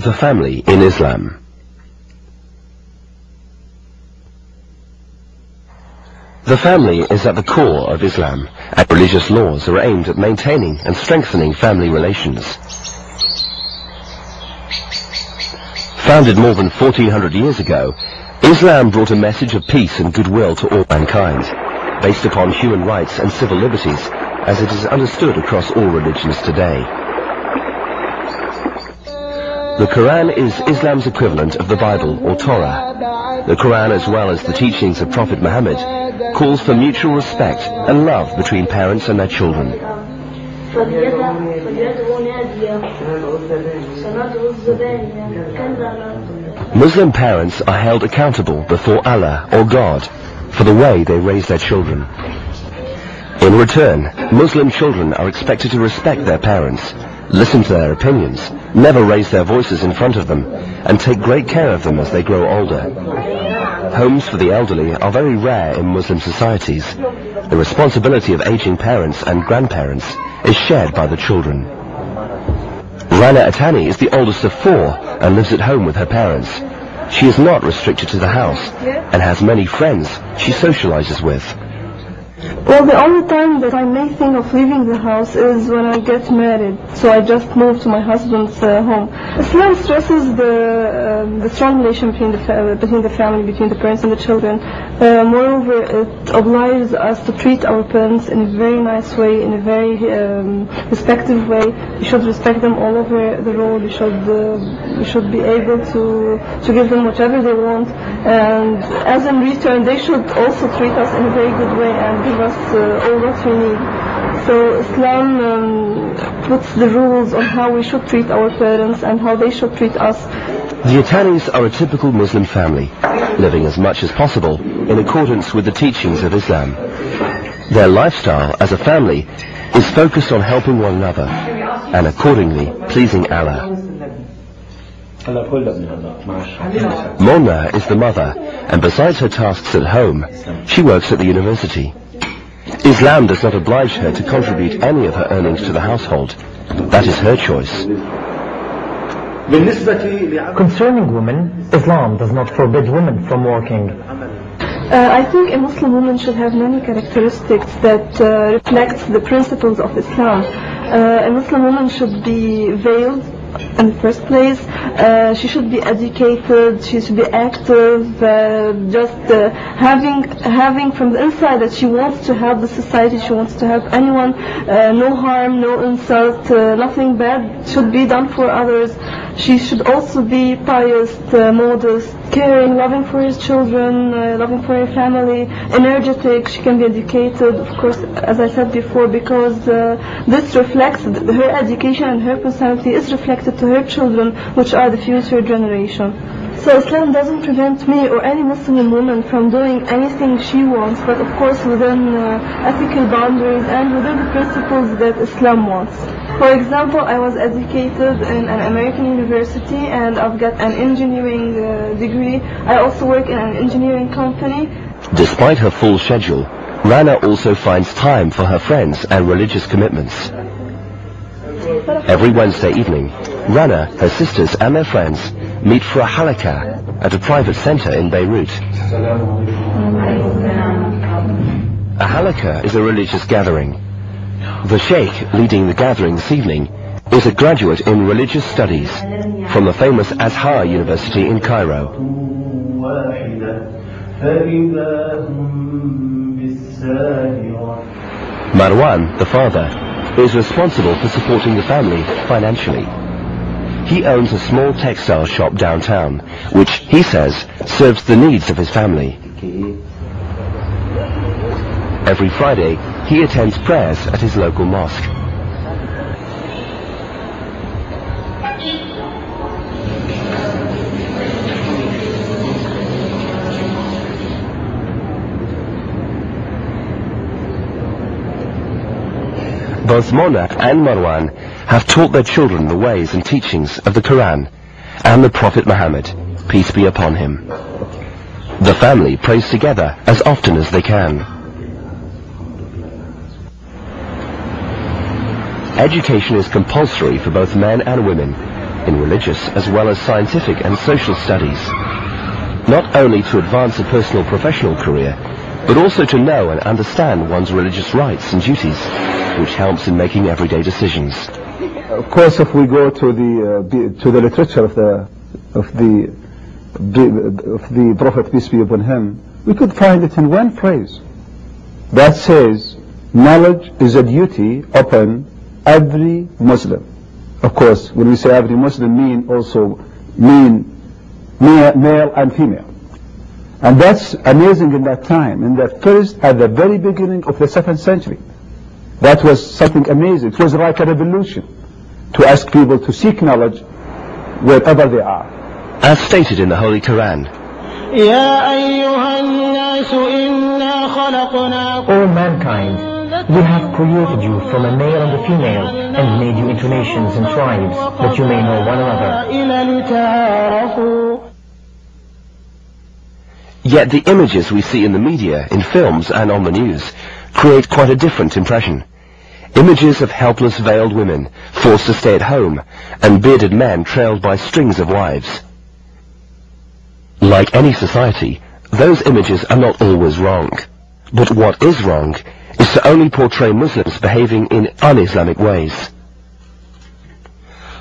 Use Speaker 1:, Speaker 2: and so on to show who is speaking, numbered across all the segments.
Speaker 1: The family in Islam. The family is at the core of Islam, and religious laws are aimed at maintaining and strengthening family relations. Founded more than 1400 years ago, Islam brought a message of peace and goodwill to all mankind, based upon human rights and civil liberties, as it is understood across all religions today. The Quran is Islam's equivalent of the Bible or Torah. The Quran, as well as the teachings of Prophet Muhammad, calls for mutual respect and love between parents and their children. Muslim parents are held accountable before Allah or God for the way they raise their children. In return, Muslim children are expected to respect their parents, listen to their opinions, never raise their voices in front of them, and take great care of them as they grow older. Homes for the elderly are very rare in Muslim societies. The responsibility of aging parents and grandparents is shared by the children. Rana Atani is the oldest of four and lives at home with her parents. She is not restricted to the house and has many friends she socializes with.
Speaker 2: Well, the only time that I may think of leaving the house is when I get married, so I just move to my husband's home. Islam stresses the strong relation between the family, between the parents and the children. Moreover, it obliges us to treat our parents in a very nice way, in a very respectful way. We should respect them all over the road. We should be able to give them whatever they want, and as in return, they should also treat us in a very good way and give us all what we need. So Islam puts the rules on how we should treat our parents and how they should treat us.
Speaker 1: The Atanis are a typical Muslim family, living as much as possible in accordance with the teachings of Islam. Their lifestyle as a family is focused on helping one another and accordingly pleasing Allah. Mona is the mother, and besides her tasks at home, she works at the university. Islam does not oblige her to contribute any of her earnings to the household. That is her choice.
Speaker 3: Concerning women, Islam does not forbid women from working.
Speaker 2: I think a Muslim woman should have many characteristics that reflect the principles of Islam. A Muslim woman should be veiled in the first place. She should be educated, she should be active, having from the inside that she wants to help the society, she wants to help anyone, no harm, no insult, nothing bad should be done for others. She should also be pious, modest, caring, loving for his children, loving for her family, energetic. She can be educated, of course, as I said before, because this reflects her education, and her personality is reflected to her children, which are the future generation. So Islam doesn't prevent me or any Muslim woman from doing anything she wants, but of course within ethical boundaries and within the principles that Islam wants. For example, I was educated in an American university and I've got an engineering degree. I also work in an engineering company.
Speaker 1: Despite her full schedule, Rana also finds time for her friends and religious commitments. Every Wednesday evening, Rana, her sisters and their friends meet for a halakah at a private center in Beirut. A halakah is a religious gathering. The sheikh leading the gathering this evening is a graduate in religious studies from the famous Azhar University in Cairo. Marwan, the father, is responsible for supporting the family financially. He owns a small textile shop downtown, which he says serves the needs of his family. Every Friday, he attends prayers at his local mosque. Both Mona and Marwan have taught their children the ways and teachings of the Quran and the Prophet Muhammad, peace be upon him. The family prays together as often as they can. Education is compulsory for both men and women, in religious as well as scientific and social studies, not only to advance a personal professional career, but also to know and understand one's religious rights and duties, which helps in making everyday decisions.
Speaker 4: Of course, if we go to the literature of the Prophet, peace be upon him, we could find it in one phrase that says, knowledge is a duty upon every Muslim. Of course, when we say every Muslim, mean male and female. And that's amazing in that time, at the very beginning of the 2nd century. That was something amazing. It was like a revolution to ask people to seek knowledge wherever they are.
Speaker 1: As stated in the Holy Quran,
Speaker 3: O mankind, we have created you from a male and a female, and made you into nations and tribes, that you may know one another.
Speaker 1: Yet the images we see in the media, in films and on the news, create quite a different impression. Images of helpless veiled women, forced to stay at home, and bearded men trailed by strings of wives. Like any society, those images are not always wrong. But what is wrong is to only portray Muslims behaving in un-Islamic ways.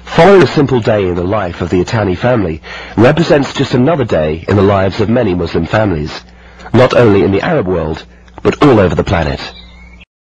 Speaker 1: Following a simple day in the life of the Itani family represents just another day in the lives of many Muslim families, not only in the Arab world, but all over the planet.